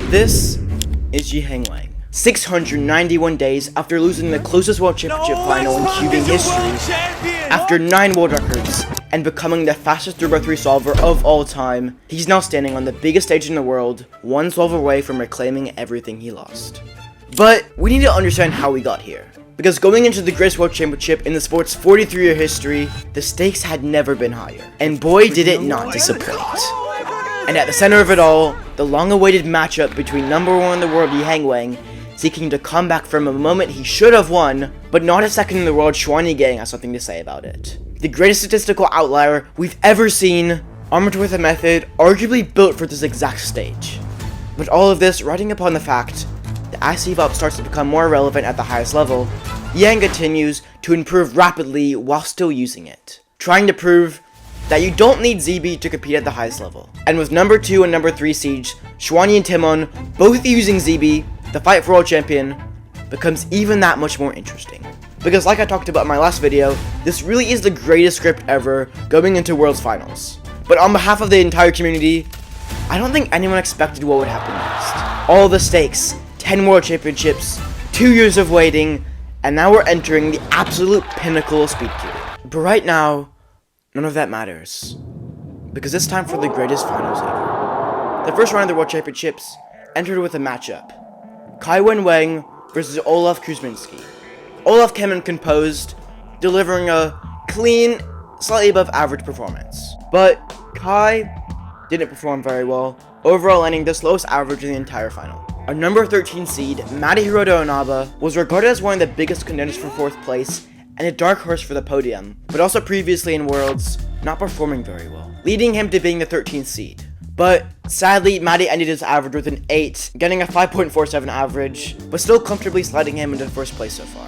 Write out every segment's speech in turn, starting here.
This is Yi Wang. 691 days after losing the closest World Championship final in cubing history, after 9 world records, and becoming the fastest 3x3 solver of all time, he's now standing on the biggest stage in the world, one solve away from reclaiming everything he lost. But we need to understand how we got here. Because going into the greatest world championship in the sport's 43-year history, the stakes had never been higher. And boy did it not disappoint. And at the center of it all, the long-awaited matchup between #1 in the world Yi Wang, seeking to come back from a moment he should have won, but not a second in the world. Gang has something to say about it. The greatest statistical outlier we've ever seen, armed with a method arguably built for this exact stage. But all of this riding upon the fact that as CVOP starts to become more relevant at the highest level, Yang continues to improve rapidly while still using it, trying to prove that you don't need ZB to compete at the highest level. And with #2 and #3 seeds, Xuanyi and Timon both using ZB, the fight for world champion becomes even that much more interesting. Because like I talked about in my last video, this really is the greatest script ever going into Worlds Finals. But on behalf of the entire community, I don't think anyone expected what would happen next. All the stakes, 10 world championships, 2 years of waiting, and now we're entering the absolute pinnacle of speed queuing. But right now, none of that matters, because it's time for the greatest finals ever. The first round of the World Championships entered with a matchup: Kai Wen versus Olaf Kuzminski. Olaf came in composed, delivering a clean, slightly above average performance. But Kai didn't perform very well, overall landing the slowest average in the entire final. Our #13 seed, Madihiro Onaba, was regarded as one of the biggest contenders for 4th place and a dark horse for the podium, but also previously in Worlds, not performing very well, leading him to being the 13th seed. But sadly, Maddie ended his average with an 8, getting a 5.47 average, but still comfortably sliding him into 1st place so far.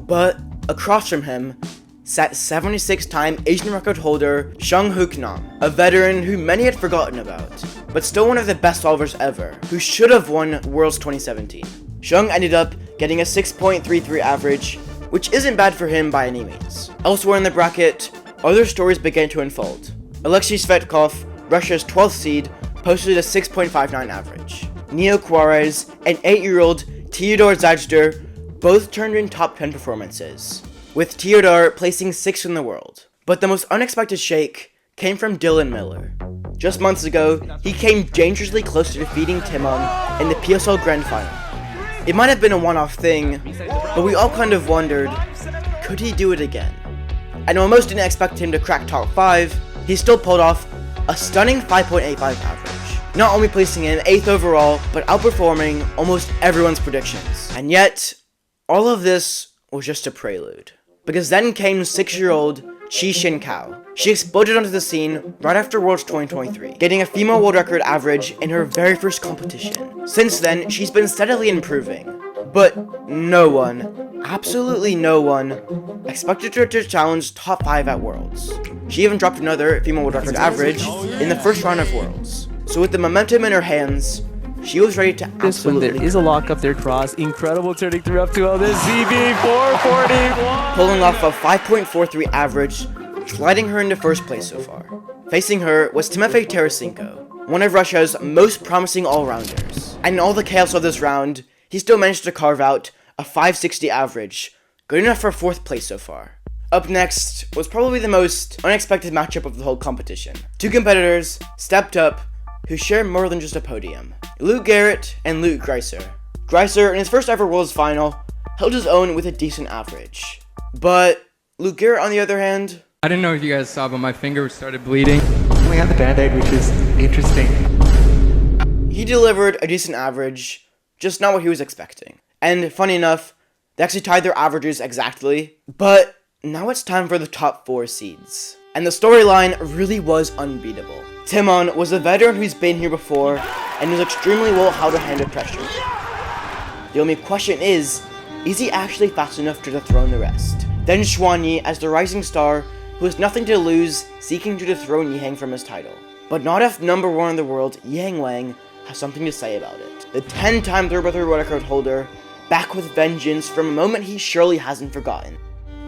But across from him sat 76-time Asian record holder Shang Hook Nam, a veteran who many had forgotten about, but still one of the best solvers ever, who should have won Worlds 2017. Shang ended up getting a 6.33 average, which isn't bad for him by any means. Elsewhere in the bracket, other stories began to unfold. Alexei Svetkov, Russia's 12th seed, posted a 6.59 average. Neo Juarez and 8-year-old Theodor Zajder both turned in top 10 performances, with Theodor placing 6th in the world. But the most unexpected shake came from Dylan Miller. Just months ago, he came dangerously close to defeating Timon in the PSL Grand Final. It might have been a one-off thing, but we all kind of wondered, could he do it again? And while most didn't expect him to crack top 5, he still pulled off a stunning 5.85 average, not only placing in 8th overall, but outperforming almost everyone's predictions. And yet, all of this was just a prelude, because then came 6-year-old Chi Shin Kao. She exploded onto the scene right after Worlds 2023, getting a female world record average in her very first competition. Since then, she's been steadily improving, but no one, absolutely no one, expected her to challenge top 5 at Worlds. She even dropped another female world record average in the first round of Worlds. So with the momentum in her hands, she was ready to absolutely there is a lock up there cross. Incredible turning through up to this ZB 441. Pulling off a 5.43 average, sliding her into 1st place so far. Facing her was Timofey Tarasenko, one of Russia's most promising all-rounders. And in all the chaos of this round, he still managed to carve out a 5.60 average, good enough for 4th place so far. Up next was probably the most unexpected matchup of the whole competition. 2 competitors stepped up who share more than just a podium: Luke Garrett and Luke Greiser. Greiser, in his first ever Worlds final, held his own with a decent average. But Luke Garrett, on the other hand, I didn't know if you guys saw, but my finger started bleeding. We had the band-aid, which is interesting. he delivered a decent average, just not what he was expecting. And funny enough, they actually tied their averages exactly. But now it's time for the top 4 seeds. And the storyline really was unbeatable. Timon was a veteran who's been here before, and knows extremely well how to handle pressure. The only question is he actually fast enough to dethrone the rest? Then Xuanyi as the rising star, who has nothing to lose, seeking to dethrone Yi from his title. But not if #1 in the world, Yi Wang, has something to say about it. The 10-time 3x3 world record holder, back with vengeance from a moment he surely hasn't forgotten.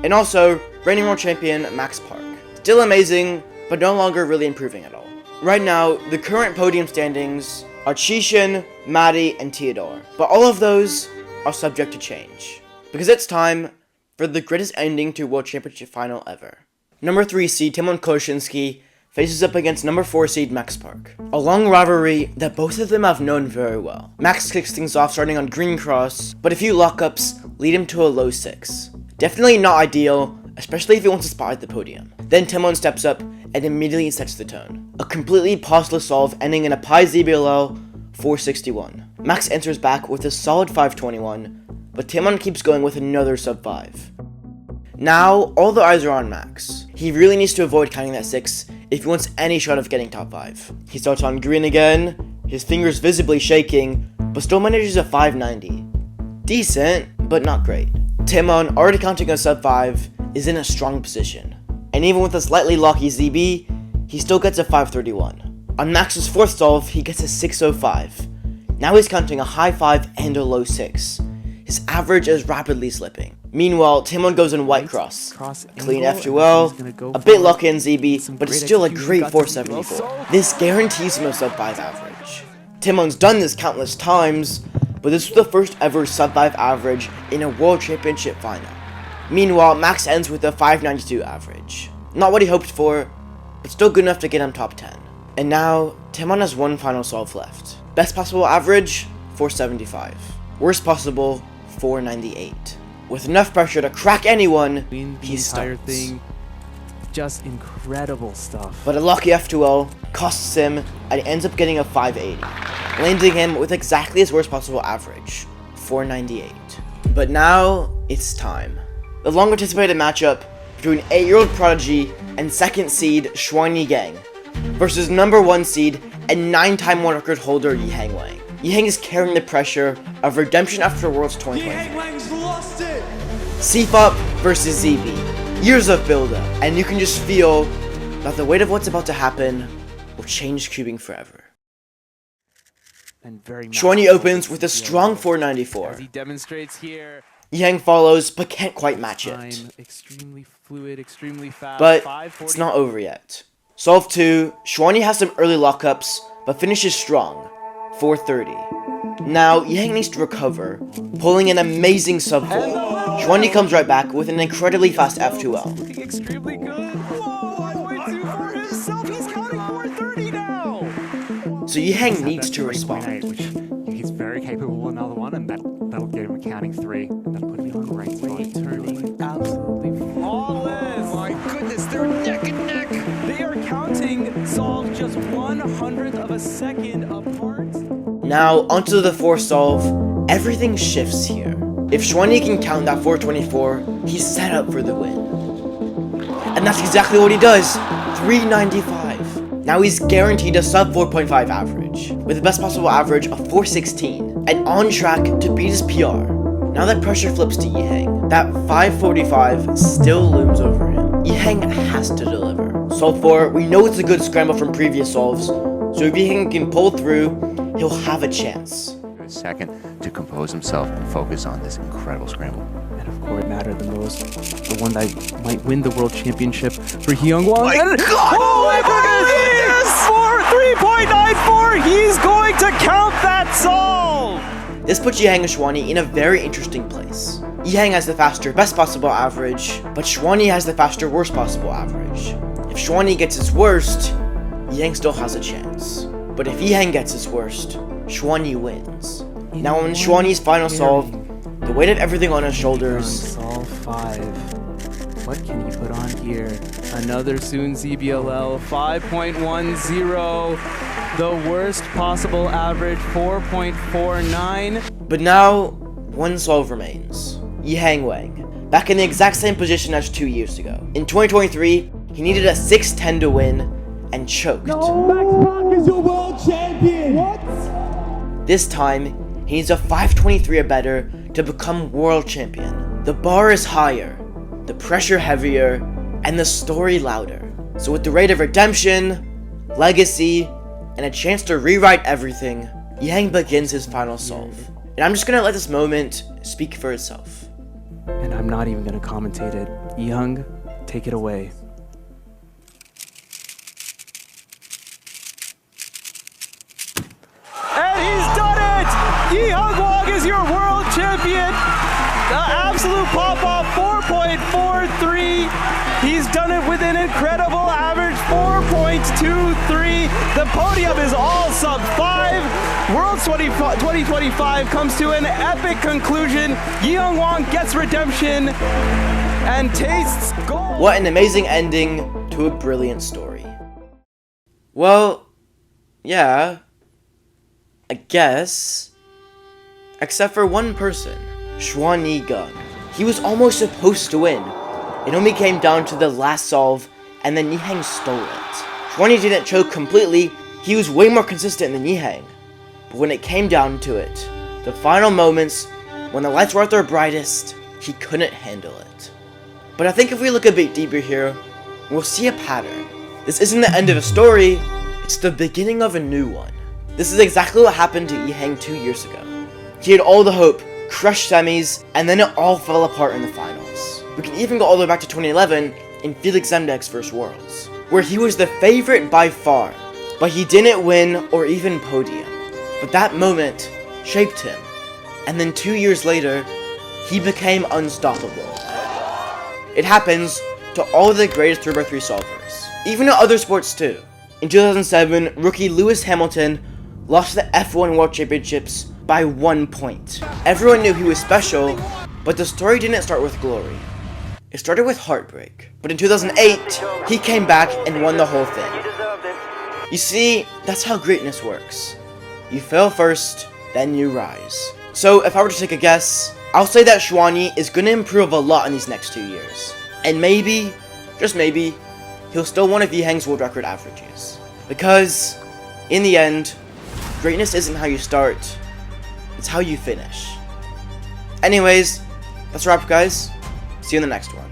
And also, reigning world champion Max Park. Still amazing, but no longer really improving at all. Right now, the current podium standings are Chishin, Maddie, and Theodore. But all of those are subject to change. Because it's time for the greatest ending to World Championship final ever. Number 3 seed Timon Koshinsky faces up against number 4 seed Max Park. A long rivalry that both of them have known very well. Max kicks things off starting on green cross, but a few lockups lead him to a low 6. Definitely not ideal, especially if he wants to spot at the podium. Then Timon steps up and immediately sets the tone. A completely pauseless solve ending in a Pi ZBLL 461. Max enters back with a solid 521, but Timon keeps going with another sub 5. Now, all the eyes are on Max. He really needs to avoid counting that 6 if he wants any shot of getting top 5. He starts on green again, his fingers visibly shaking, but still manages a 590. Decent, but not great. Timon, already counting a sub 5, is in a strong position. And even with a slightly locky ZB, he still gets a 531. On Max's 4th solve, he gets a 605. Now he's counting a high 5 and a low 6. His average is rapidly slipping. Meanwhile, Timon goes in white cross. Clean F2L, a bit lucky in ZB, but it's still a great 474. This guarantees him a sub 5 average. Timon's done this countless times, but this was the first ever sub 5 average in a World Championship final. Meanwhile, Max ends with a 592 average. Not what he hoped for, but still good enough to get him top 10. And now, Timon has one final solve left. Best possible average, 475. Worst possible, 498. With enough pressure to crack anyone, he starts. Just incredible stuff. But a lucky F2L costs him, and he ends up getting a 580, landing him with exactly his worst possible average, 498. But now, it's time. The long-anticipated matchup between 8-year-old prodigy and 2nd seed Shuai Gang versus number 1 seed and 9-time world record holder Yiheng Wang. Yiheng is carrying the pressure of redemption after Worlds 2023. CFOP versus ZB. Years of build-up, and you can just feel that the weight of what's about to happen will change cubing forever. Shuai opens with a strong 494. As he demonstrates here. Yiheng follows, but can't quite match it. Extremely fluid, extremely fast. But it's not over yet. Solve 2, Shuai has some early lockups, but finishes strong, 430. Now, Yiheng needs to recover, pulling an amazing sub 4. Shuai comes right back with an incredibly fast F2L. Looking extremely good. Whoa, 5.2 for himself. He's counting 430 now. So Yiheng needs to respond. Which he's very capable of another one, and that'll get him counting 3. And that'll put him in a great spot. Turning absolutely flawless. My goodness, they're neck and neck. They are counting solves just 1/100th of a second apart. Now, onto the 4th solve, everything shifts here. If Shuai can count that 424, he's set up for the win. And that's exactly what he does, 395. Now he's guaranteed a sub 4.5 average, with the best possible average of 416, and on track to beat his PR. Now that pressure flips to Yiheng, that 545 still looms over him. Yiheng has to deliver. Solve 4, we know it's a good scramble from previous solves, so if Yiheng can pull through, he'll have a chance. A second to compose himself and focus on this incredible scramble. And of course, it mattered the most. The one that might win the World Championship for Hyung Wang. Oh my God! Oh my goodness! 3.94! He's going to count that solve! This puts Yiheng and Shuai in a very interesting place. Yiheng has the faster best possible average, but Shuai has the faster worst possible average. If Shuai gets his worst, Yiheng still has a chance. But if Yiheng gets his worst, Shuai wins. Now on Shuai's final solve, the weight of everything on his shoulders. Solve 5. What can he put on here? Another soon ZBLL 5.10. The worst possible average 4.49. But now, one solve remains. Yiheng Wang, back in the exact same position as 2 years ago. In 2023, he needed a 610 to win and choked. No, Max Park is your world champion! What? This time, he needs a 523 or better to become world champion. The bar is higher, the pressure heavier, and the story louder. So with the rate of redemption, legacy, and a chance to rewrite everything, Yiheng begins his final solve. And I'm just gonna let this moment speak for itself. And I'm not even gonna commentate it. Young, take it away. is your world champion. The absolute pop-off, 4.43. He's done it with an incredible average, 4.23. The podium is all sub 5. Worlds 2025 comes to an epic conclusion. Yeong Wang gets redemption and tastes gold. What an amazing ending to a brilliant story. Well, yeah, I guess. Except for one person, Xuan Gun. He was almost supposed to win. It only came down to the last solve, and then Nihang stole it. Xuan didn't choke completely, he was way more consistent than Nihang. But when it came down to it, the final moments, when the lights were at their brightest, he couldn't handle it. But I think if we look a bit deeper here, we'll see a pattern. This isn't the end of a story, it's the beginning of a new one. This is exactly what happened to Nihang 2 years ago. He had all the hope, crushed semis, and then it all fell apart in the finals. We can even go all the way back to 2011 in Felix Zemdek's first Worlds, where he was the favorite by far, but he didn't win or even podium. But that moment shaped him, and then 2 years later, he became unstoppable. It happens to all the greatest 3x3 solvers, even in other sports too. In 2007, rookie Lewis Hamilton lost the F1 World Championships by 1 point. Everyone knew he was special, but the story didn't start with glory. It started with heartbreak. But in 2008, he came back and won the whole thing. You see, that's how greatness works. You fail first, then you rise. So if I were to take a guess, I'll say that Xuan is going to improve a lot in these next 2 years. And maybe, just maybe, he'll still one of Yihang's world record averages. Because, in the end, greatness isn't how you start, it's how you finish. Anyways, that's a wrap, guys. See you in the next one.